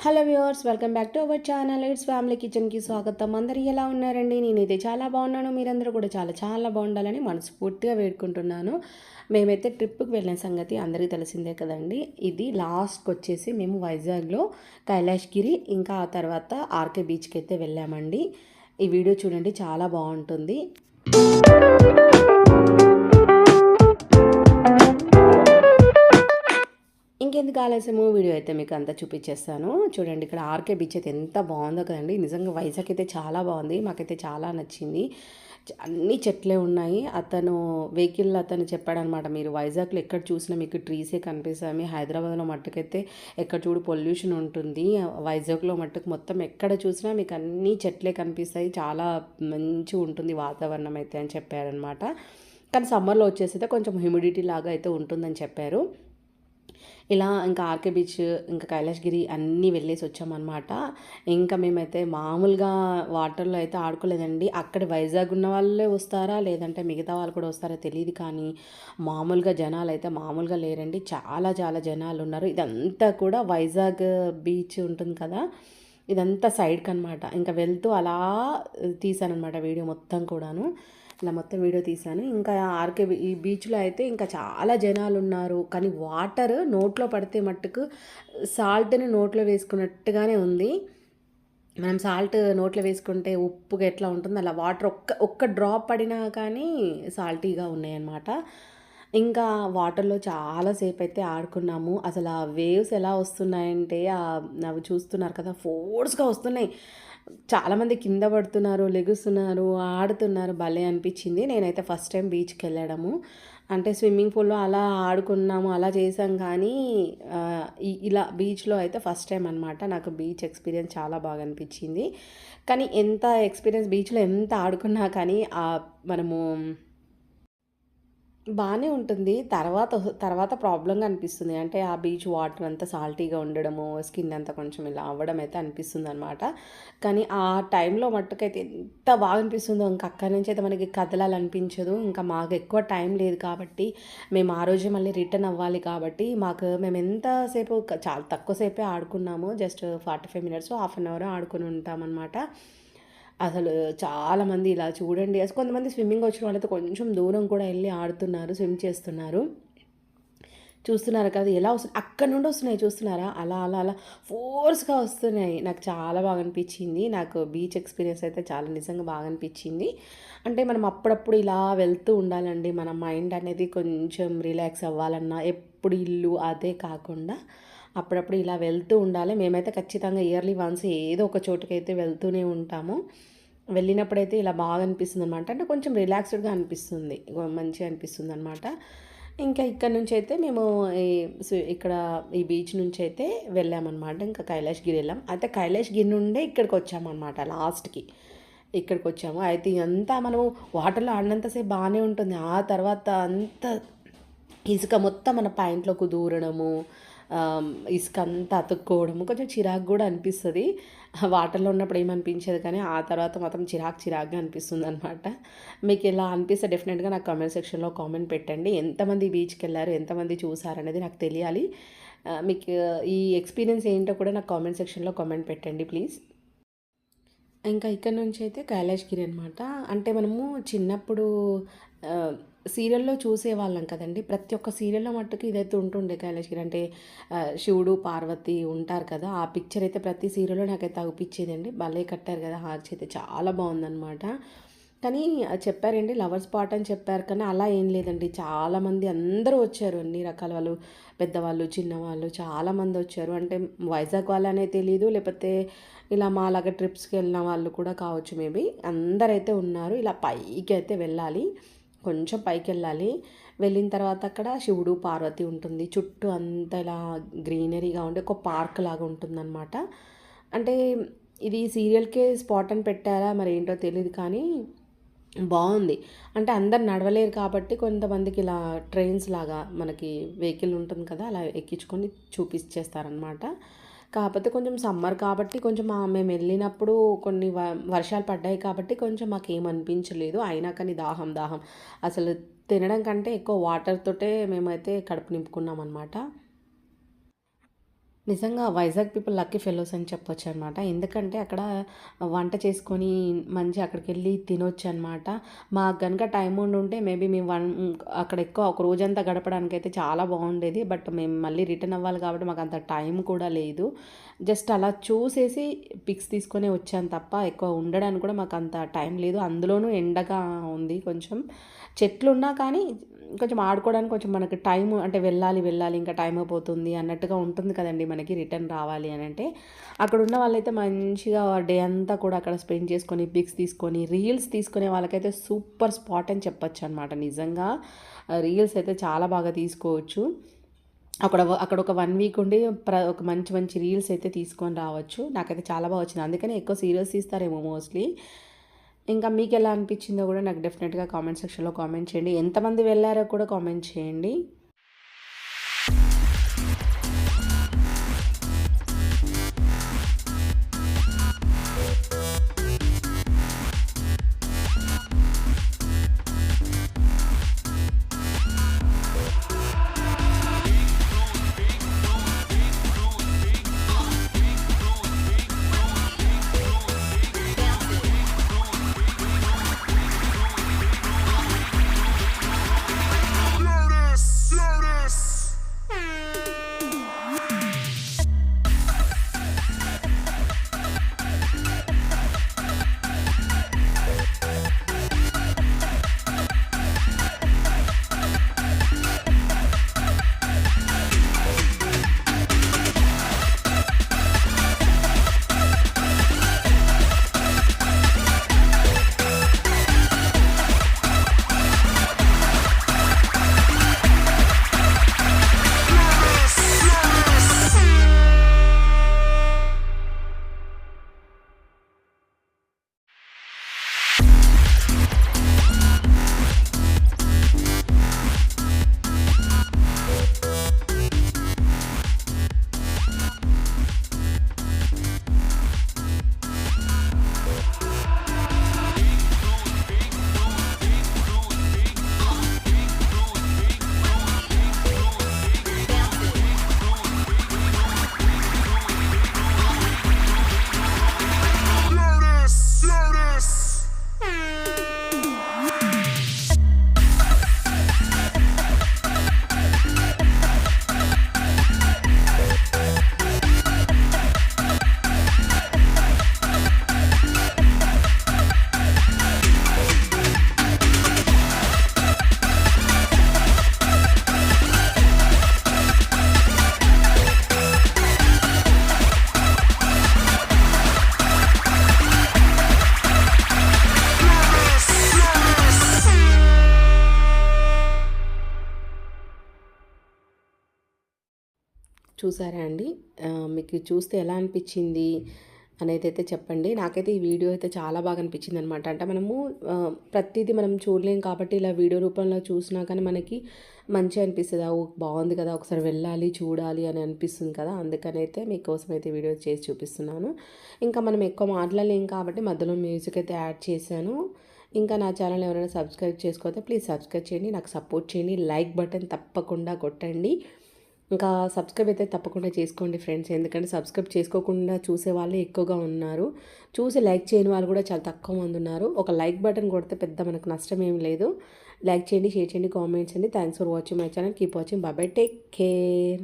Hello viewers, welcome back to our channel. It's family కిచెన్కి స్వాగతం. అందరూ ఎలా ఉన్నారండి? నేనైతే చాలా బాగున్నాను. మీరందరూ కూడా చాలా చాలా బాగుండాలని మనస్ఫూర్తిగా వేడుకుంటున్నాను. మేమైతే ట్రిప్కి వెళ్ళిన సంగతి అందరికీ తెలిసిందే కదండి. ఇది లాస్ట్కి వచ్చేసి మేము వైజాగ్లో కైలాష్గిరి ఇంకా ఆ తర్వాత ఆర్కే బీచ్కి అయితే వెళ్ళామండి. ఈ వీడియో చూడండి, చాలా బాగుంటుంది. ఇంకెందుకు ఆలస్యము, వీడియో అయితే మీకు అంతా చూపించేస్తాను. చూడండి, ఇక్కడ ఆర్కే బీచ్ అయితే ఎంత బాగుందో కదండి. నిజంగా వైజాగ్ అయితే చాలా బాగుంది, మాకైతే చాలా నచ్చింది. అన్ని చెట్లే ఉన్నాయి. అతను చెప్పాడనమాట, మీరు వైజాగ్లో ఎక్కడ చూసినా మీకు ట్రీసే కనిపిస్తాయి, హైదరాబాద్లో మట్టుకైతే ఎక్కడ చూడు పొల్యూషన్ ఉంటుంది, వైజాగ్లో మట్టుకు మొత్తం ఎక్కడ చూసినా మీకు అన్ని చెట్లే కనిపిస్తాయి, చాలా మంచిగా ఉంటుంది వాతావరణం అయితే అని చెప్పారనమాట. కానీ సమ్మర్లో వచ్చేసి కొంచెం హ్యూమిడిటీ లాగా అయితే ఉంటుందని చెప్పారు. ఇలా ఇంకా ఆర్కే బీచ్ ఇంకా కైలాష్గిరి అన్నీ వెళ్ళేసి వచ్చామన్నమాట. ఇంకా మేమైతే మామూలుగా వాటర్లో అయితే ఆడుకోలేదండి. అక్కడ వైజాగ్ ఉన్న వాళ్ళే వస్తారా లేదంటే మిగతా వాళ్ళు కూడా వస్తారా తెలియదు, కానీ మామూలుగా జనాలు అయితే మామూలుగా లేరండి. చాలా చాలా జనాలు ఉన్నారు. ఇదంతా కూడా వైజాగ్ బీచ్ ఉంటుంది కదా, ఇదంతా సైడ్కి అనమాట. ఇంకా వెళ్తూ అలా తీసానమాట వీడియో మొత్తం కూడాను. ఇలా మొత్తం వీడియో తీశాను. ఇంకా ఈ బీచ్లో అయితే ఇంకా చాలా జనాలు ఉన్నారు. కానీ వాటర్ నోట్లో పడితే మట్టుకు సాల్ట్ని నోట్లో వేసుకున్నట్టుగానే ఉంది. మనం సాల్ట్ నోట్లో వేసుకుంటే ఉప్పుగా ఎట్లా ఉంటుందో అలా వాటర్ ఒక్క డ్రాప్ పడినా కానీ సాల్టీగా ఉన్నాయన్నమాట. ఇంకా వాటర్లో చాలాసేపు అయితే ఆడుకున్నాము. అసలు ఆ వేవ్స్ ఎలా వస్తున్నాయంటే అవి చూస్తున్నారు కదా, ఫోర్స్గా వస్తున్నాయి. చాలామంది కింద పడుతున్నారు, లెగుస్తున్నారు, ఆడుతున్నారు. భలే అనిపించింది. నేనైతే ఫస్ట్ టైం బీచ్కి వెళ్ళడము అంటే స్విమ్మింగ్ పూల్లో అలా ఆడుకున్నాము, అలా చేసాం. కానీ ఇలా బీచ్లో అయితే ఫస్ట్ టైం అనమాట. నాకు బీచ్ ఎక్స్పీరియన్స్ చాలా బాగా అనిపించింది. కానీ ఎంత ఎక్స్పీరియన్స్ బీచ్లో ఎంత ఆడుకున్నా కానీ మనము బానే ఉంటుంది. తర్వాత ప్రాబ్లమ్‌గా అనిపిస్తుంది. అంటే ఆ బీచ్ వాటర్ అంతా సాల్టీగా ఉండడము, స్కిన్ అంతా కొంచెం ఇలా అవ్వడం అయితే అనిపిస్తుందనమాట. కానీ ఆ టైంలో మట్టుకైతే ఎంత బాగా అనిపిస్తుందో, ఇంక అక్కడి నుంచి అయితే మనకి కదలాలనిపించదు. ఇంకా మాకు ఎక్కువ టైం లేదు కాబట్టి, మేము ఆ రోజే మళ్ళీ రిటర్న్ అవ్వాలి కాబట్టి, మేము ఎంతసేపు చాలా తక్కువ సేపే ఆడుకున్నాము. Just 45 minutes, half an hour ఆడుకొని ఉంటామన్నమాట. అసలు చాలామంది ఇలా చూడండి, అసలు కొంతమంది స్విమ్మింగ్ వచ్చిన వాళ్ళైతే కొంచెం దూరం కూడా వెళ్ళి ఆడుతున్నారు, స్విమ్ చేస్తున్నారు. చూస్తున్నారు కదా ఎలా వస్తుంది, అక్కడ నుండి వస్తున్నాయి చూస్తున్నారా, అలా అలా అలా ఫోర్స్గా వస్తున్నాయి. నాకు చాలా బాగా అనిపించింది. నాకు బీచ్ ఎక్స్పీరియన్స్ అయితే చాలా నిజంగా బాగా అనిపించింది. అంటే మనం అప్పుడప్పుడు ఇలా వెళ్తూ ఉండాలండి. మన మైండ్ అనేది కొంచెం రిలాక్స్ అవ్వాలన్నా ఎప్పుడు ఇల్లు అదే కాకుండా అప్పుడప్పుడు ఇలా వెళ్తూ ఉండాలి. మేమైతే ఖచ్చితంగా ఇయర్లీ వన్స్ ఏదో ఒక చోటుకైతే వెళ్తూనే ఉంటాము. వెళ్ళినప్పుడైతే ఇలా బాగా అనిపిస్తుంది అనమాట. అంటే కొంచెం రిలాక్స్డ్గా అనిపిస్తుంది, మంచిగా అనిపిస్తుంది అనమాట. ఇంకా ఇక్కడ నుంచి అయితే మేము ఇక్కడ ఈ బీచ్ నుంచి అయితే వెళ్ళామన్నమాట. ఇంకా కైలాష్గిరి వెళ్ళాం. అయితే కైలాష్గిరి నుండే ఇక్కడికి వచ్చామన్నమాట లాస్ట్కి. ఇక్కడికి వచ్చాము. అయితే అంతా మనము వాటర్లో ఆడినంతసేపు బాగానే ఉంటుంది. ఆ తర్వాత అంతా ఇసుక మొత్తం మన పాయింట్లోకి దూరడము, ఇసుక అంతా అతుక్కోవడము కొంచెం చిరాకు కూడా అనిపిస్తుంది. వాటర్లో ఉన్నప్పుడు ఏమనిపించదు, కానీ ఆ తర్వాత మాత్రం చిరాకుగా అనిపిస్తుంది అనమాట. మీకు ఎలా అనిపిస్తే డెఫినెట్గా నాకు కామెంట్ సెక్షన్లో కామెంట్ పెట్టండి. ఎంతమంది బీచ్కి వెళ్ళారు, ఎంతమంది చూసారనేది నాకు తెలియాలి. మీకు ఈ ఎక్స్పీరియన్స్ ఏంటో కూడా నాకు కామెంట్ సెక్షన్లో కామెంట్ పెట్టండి ప్లీజ్. ఇంకా ఇక్కడ నుంచి అయితే కైలాష్గిరి అనమాట. అంటే మనము చిన్నప్పుడు సీరియల్‌లో చూసేవాళ్ళం కదండీ. ప్రతి ఒక్క సీరియల్‌లో మట్టుకు ఇదైతే ఉంటుండే కైలాష్‌గిరి. అంటే శివుడు, పార్వతి ఉంటారు కదా, ఆ పిక్చర్ అయితే ప్రతి సీరియల్‌లో నాకైతే అగుపిచ్చేదండి. భలే కట్టారు కదా, ఆర్చ్ అయితే చాలా బాగుందనమాట. కానీ చెప్పారండి లవర్ స్పాట్ అని చెప్పారు, కానీ అలా ఏం లేదండి. చాలామంది అందరూ వచ్చారు, అన్ని రకాల వాళ్ళు, పెద్దవాళ్ళు, చిన్నవాళ్ళు చాలామంది వచ్చారు. అంటే వైజాగ్ వాళ్ళనే తెలీదు, లేకపోతే ఇలా మాలాగా ట్రిప్స్కి వెళ్ళిన వాళ్ళు కూడా కావచ్చు మేబీ. అందరైతే ఉన్నారు. ఇలా పైకి అయితే వెళ్ళాలి, కొంచెం పైకి వెళ్ళాలి. వెళ్ళిన తర్వాత అక్కడ శివుడు, పార్వతి ఉంటుంది. చుట్టూ అంతా ఇలా గ్రీనరీగా ఉండే ఒక పార్క్ లాగా ఉంటుందన్నమాట. అంటే ఇది సీరియల్కే స్పాట్ అని పెట్టారా మరి ఏంటో తెలియదు, కానీ బాగుంది. అంటే అందరు నడవలేరు కాబట్టి కొంతమందికి ఇలా ట్రైన్స్ లాగా మనకి వెహికల్ ఉంటుంది కదా, అలా ఎక్కించుకొని చూపించేస్తారనమాట. కాకపోతే కొంచెం సమ్మర్ కాబట్టి కొంచెం మేము వెళ్ళినప్పుడు కొన్ని వర్షాలు పడ్డాయి కాబట్టి కొంచెం మాకేమనిపించలేదు. అయినా కానీ దాహం దాహం అసలు తినడం కంటే ఎక్కువ వాటర్ తోటే మేమైతే కడుపు నింపుకున్నాం అనమాట. నిజంగా వైజాగ్ పీపుల్ లక్కీ ఫెలోస్ అని చెప్పొచ్చనమాట. ఎందుకంటే అక్కడ వంట చేసుకొని అక్కడికెళ్ళి తినొచ్చనమాట. మాకు గనక టైం ఉండుంటే మేబీ మేము అక్కడ ఎక్కువ ఒక రోజంతా గడపడానికైతే చాలా బాగుండేది. బట్ మేము మళ్ళీ రిటర్న్ అవ్వాలి కాబట్టి మాకంత టైం కూడా లేదు. జస్ట్ అలా చూసేసి పిక్స్ తీసుకొని వచ్చాను తప్ప ఎక్కువ ఉండడానికి కూడా మాకంత టైం లేదు. అందులోనూ ఎండగా ఉంది కొంచెం. చెట్లున్నా కానీ కొంచెం ఆడుకోవడానికి కొంచెం మనకి టైం అంటే వెళ్ళాలి ఇంకా టైం అయిపోతుంది అన్నట్టుగా ఉంటుంది కదండీ మనకి రిటర్న్ రావాలి అని అంటే. అక్కడ ఉన్న వాళ్ళైతే మంచిగా డే అంతా కూడా అక్కడ స్పెండ్ చేసుకొని పిక్స్ తీసుకొని రీల్స్ తీసుకునే వాళ్ళకైతే సూపర్ స్పాట్ అని చెప్పొచ్చు అనమాట. నిజంగా రీల్స్ అయితే చాలా బాగా తీసుకోవచ్చు. అక్కడ ఒక 1 వీక్ ఉండి ఒక మంచి మంచి రీల్స్ అయితే తీసుకొని రావచ్చు. నాకైతే చాలా బాగా వచ్చింది. అందుకనే ఎక్కువ సీరియల్స్ తీస్తారేమో మోస్ట్లీ. ఇంకా మీకెలా అనిపించిందో కూడా నాకు డెఫినెట్‌గా కామెంట్ సెక్షన్‌లో కామెంట్ చేయండి. ఎంతమంది వెళ్లారో కూడా కామెంట్ చేయండి. చూసారా అండి? మీకు చూస్తే ఎలా అనిపించింది అనేదైతే చెప్పండి. నాకైతే ఈ వీడియో అయితే చాలా బాగా అనిపించిందనమాట. అంటే మనము ప్రతీదీ మనం చూడలేం కాబట్టి ఇలా వీడియో రూపంలో చూసినా కానీ మనకి మంచిగా అనిపిస్తది. ఓహ్! బాగుంది కదా! ఒకసారి వెళ్ళాలి, చూడాలి అని అనిపిస్తుంది కదా! అందుకనైతే మీకోసం అయితే వీడియో చేసి చూపిస్తున్నాను. ఇంకా మనం ఎక్కువ మాట్లాడలేం కాబట్టి మధ్యలో మ్యూజిక్ అయితే యాడ్ చేశాను. ఇంకా నా ఛానల్ ఎవరైనా సబ్స్క్రైబ్ చేసుకోకపోతే ప్లీజ్ సబ్స్క్రైబ్ చేయండి. నాకు సపోర్ట్ చేయండి. లైక్ బటన్ తప్పకుండా కొట్టండి. ఇంకా సబ్స్క్రైబ్ అయితే తప్పకుండా చేసుకోండి ఫ్రెండ్స్. ఎందుకంటే సబ్స్క్రైబ్ చేసుకోకుండా చూసే వాళ్ళే ఎక్కువగా ఉన్నారు. చూసి లైక్ చేయని వాళ్ళు కూడా చాలా తక్కువ మంది ఉన్నారు. ఒక లైక్ బటన్ కొడితే పెద్ద మనకు నష్టం ఏం లేదు. లైక్ చేయండి, షేర్ చేయండి, కామెంట్స్ అండి. Thanks for watching my channel. Keep watching. By by. Take care.